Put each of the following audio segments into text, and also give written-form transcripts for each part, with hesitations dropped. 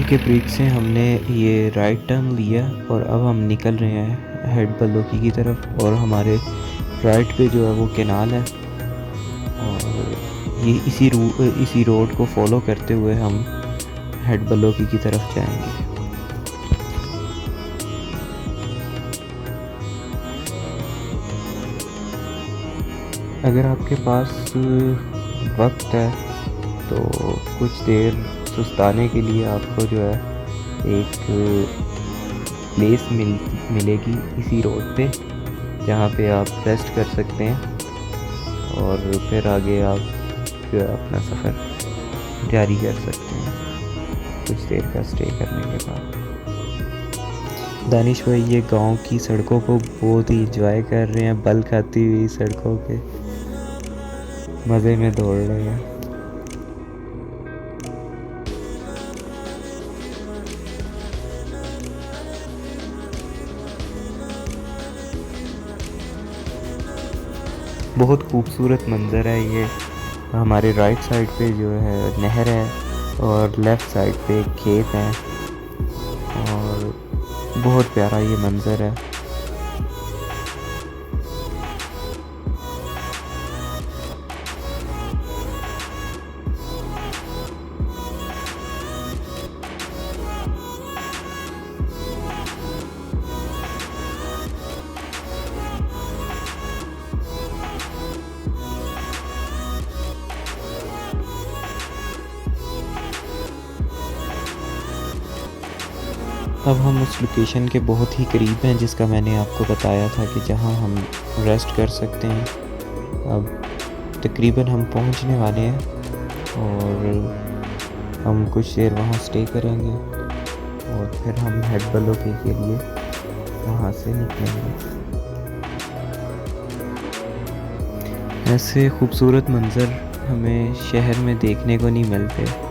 के ब्रिज से हमने ये राइट टर्न लिया और अब हम निकल रहे हैं हेड बल्लोकी की तरफ। और हमारे राइट पे जो है वो कैनाल है और ये इसी रोड को फॉलो करते हुए हम हेड बल्लोकी की तरफ जाएंगे। अगर आपके पास वक्त है तो कुछ देर सुस्ताने के लिए आपको जो है एक प्लेस मिलेगी इसी रोड पे, जहाँ पे आप रेस्ट कर सकते हैं और फिर आगे आप जो है अपना सफ़र जारी कर सकते हैं कुछ देर का स्टे करने के बाद। दानिश भाई ये गांव की सड़कों को बहुत ही इंजॉय कर रहे हैं, बल खाती हुई सड़कों के मज़े में दौड़ रहे हैं। बहुत खूबसूरत मंज़र है ये। हमारे राइट साइड पे जो है नहर है और लेफ़्ट साइड पे खेत हैं और बहुत प्यारा ये मंज़र है। अब हम उस लोकेशन के बहुत ही करीब हैं जिसका मैंने आपको बताया था कि जहां हम रेस्ट कर सकते हैं। अब तकरीबन हम पहुंचने वाले हैं और हम कुछ देर वहां स्टे करेंगे और फिर हम हेड बल्लोकी के लिए वहां से निकलेंगे। ऐसे खूबसूरत मंज़र हमें शहर में देखने को नहीं मिलते।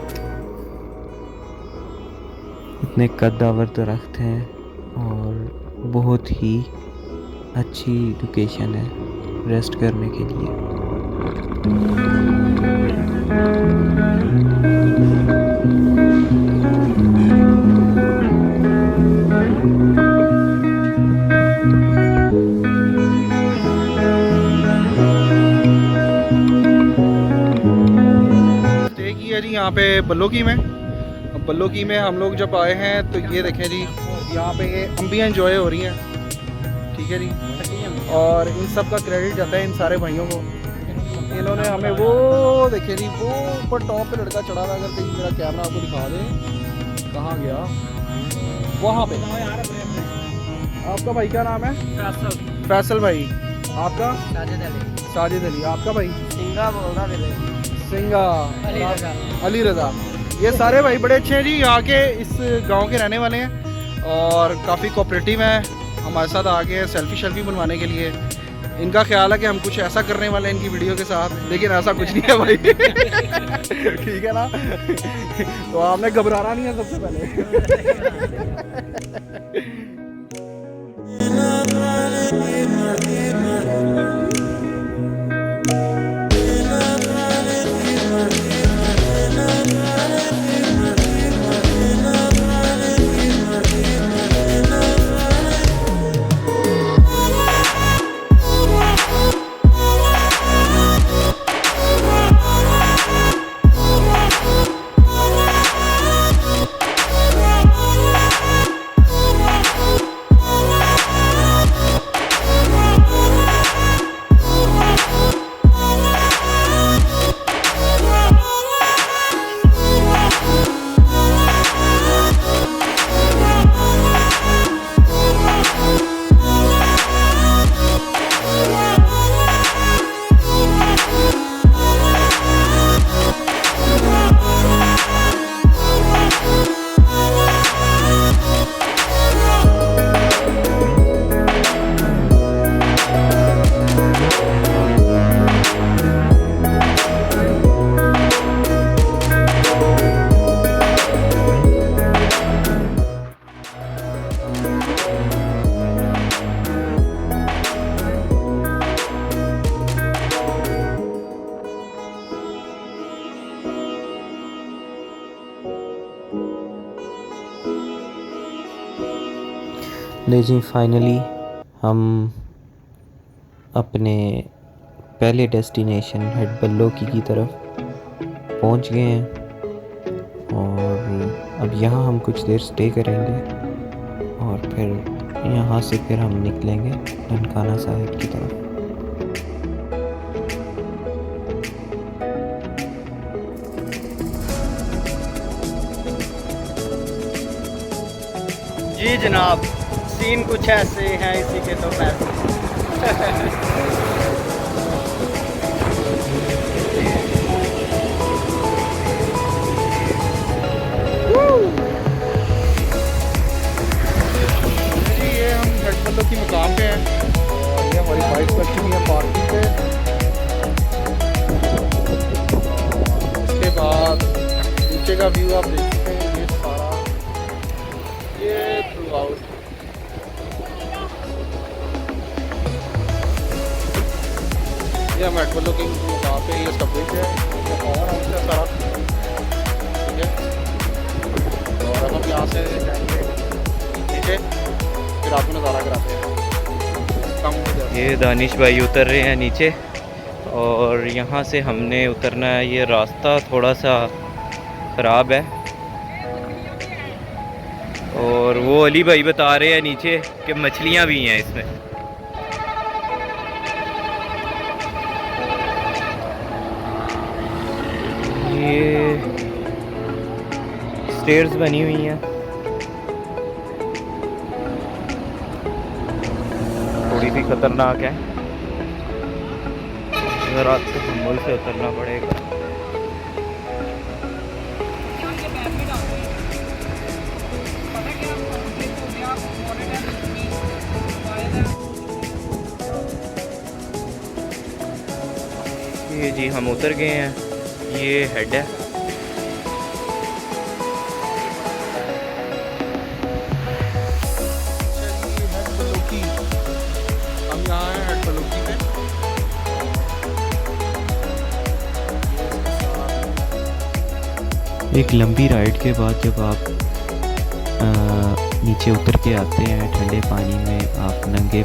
इतने कद्दावर दरख्त हैं और बहुत ही अच्छी लोकेशन है रेस्ट करने के लिए। स्टे किया जी यहाँ पे बल्लोकी में। अब बल्लोकी में हम लोग जब आए हैं तो ये देखें जी, यहाँ पे अम्बियाँ इंजॉय हो रही हैं, ठीक है जी। और इन सब का क्रेडिट जाता है इन सारे भाइयों को। इन्होंने हमें वो देखे जी, वो ऊपर टॉप पे लड़का चढ़ा हुआ, अगर कहीं मेरा कैमरा आपको दिखा दे कहाँ गया, वहाँ पे। आपका भाई क्या नाम है? फैसल भाई। आपका? साजिद अली। आपका भाई? सिंगा बोल रहा है। सिंगा। अली रज़ा। ये सारे भाई बड़े अच्छे हैं जी, यहाँ के इस गांव के रहने वाले हैं और काफ़ी कोऑपरेटिव हैं। हमारे साथ आके सेल्फी बनवाने के लिए इनका ख्याल है कि हम कुछ ऐसा करने वाले हैं इनकी वीडियो के साथ, लेकिन ऐसा कुछ नहीं है भाई। ठीक है ना? तो आपने घबराना नहीं है सबसे पहले। ले जी, फाइनली हम अपने पहले डेस्टिनेशन हेड बल्लोकी की तरफ पहुंच गए हैं और अब यहाँ हम कुछ देर स्टे करेंगे और फिर यहाँ से फिर हम निकलेंगे ननकाना साहिब की तरफ। जी जनाब, सीन कुछ ऐसे हैं इसी के तो पैसे। जी ये हम हेड बल्लोकी मुकाम पे हैं और ये हमारी बाइक रखी हुई है पार्किंग पे। उसके बाद नीचे का व्यू आप देख सकते हैं, ये सारा ये थ्रू आउट ये हम हेड बल्लोकी मुकाम पे, ये सब ब्रिज है, ये पावर हाउस है सारा, ठीक है। और अब हम यहाँ से जाएंगे नीचे, फिर आपको नज़ारा कराते हैं। ये दानिश भाई उतर रहे हैं नीचे और यहाँ से हमने उतरना है। ये रास्ता थोड़ा सा ख़राब है और वो अली भाई बता रहे हैं नीचे कि मछलियाँ भी हैं इसमें। ये स्टेयर्स बनी हुई हैं, थोड़ी सी खतरनाक है, रात को संभल से उतरना पड़ेगा। ये जी हम उतर गए हैं, ये हेड है। हम यहाँ हैं हेड बल्लोकी पे। एक लंबी राइड के बाद जब आप नीचे उतर के आते हैं ठंडे पानी में, आप नंगे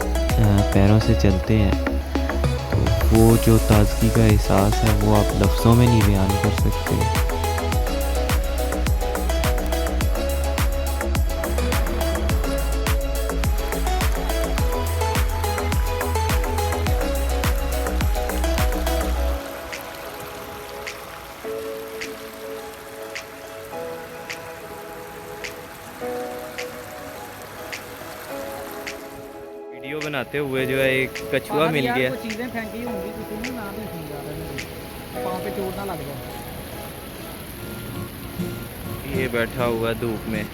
पैरों से चलते हैं, तो वो जो ताज़गी का एहसास है वो आप लफ्ज़ों में नहीं बयान कर सकते। वीडियो बनाते हुए जो है एक कछुआ मिल गया। चीजें फेंकी होंगी किसी ने, ना भी ठीक आ रहा है, पाँव पे चोट ना लग जाए। ये बैठा हुआ धूप में,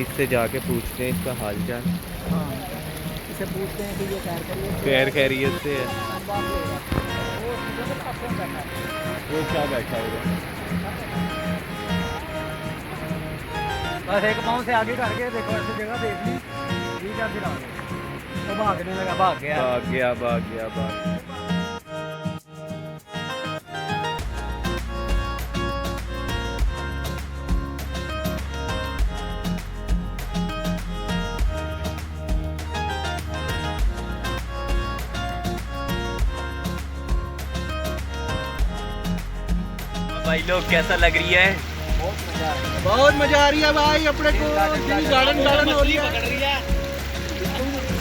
इससे जाके पूछते हैं इसका हाल चाल। हाँ, इसे पूछते हैं कि ये खैर करिए, खैर खैरियत से है। बात लेगा वो किधर से पकड़ बैठा है। वो क्या बैठा हुआ? बस एक पाँव से आगे करके देखो, ऐसी जगह देख ली, ठीक है, फिर आगे तो भागने लगा, भाग गया। भाग गया भाग गया भाग गया। भाई लोग कैसा लग रही है? बहुत मजा आ रही है भाई, अपने को गार्डन गार्डन हो रही है।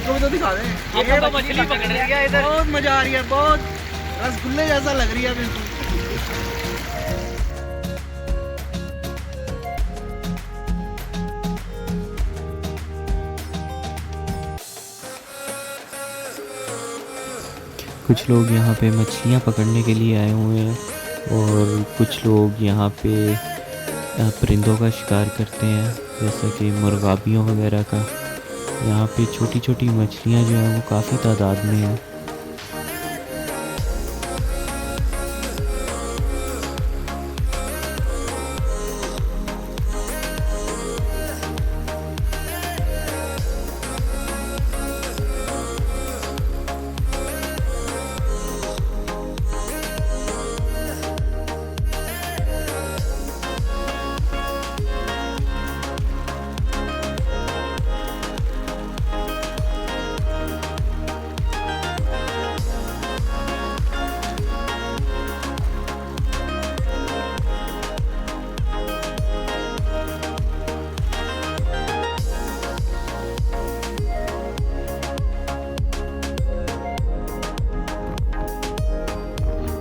इसको भी तो दिखा दें, ये तो मछली पकड़ रही है इधर। बहुत मजा आ रही है, बहुत रसगुल्ले जैसा लग रही है बिल्कुल। कुछ लोग यहाँ पे मछलियाँ पकड़ने के लिए आए हुए हैं और कुछ लोग यहाँ पे परिंदों का शिकार करते हैं, जैसे कि मुर्गाबियों वगैरह का। यहाँ पे छोटी छोटी मछलियाँ जो हैं वो काफ़ी तादाद में हैं।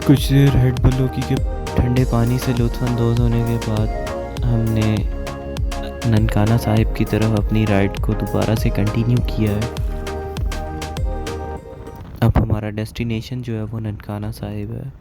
कुछ देर हेड बल्लोकी के ठंडे पानी से लुत्फ़अंदोज़ होने के बाद हमने ननकाना साहिब की तरफ अपनी राइड को दोबारा से कंटिन्यू किया है। अब हमारा डेस्टिनेशन जो है वो ननकाना साहिब है।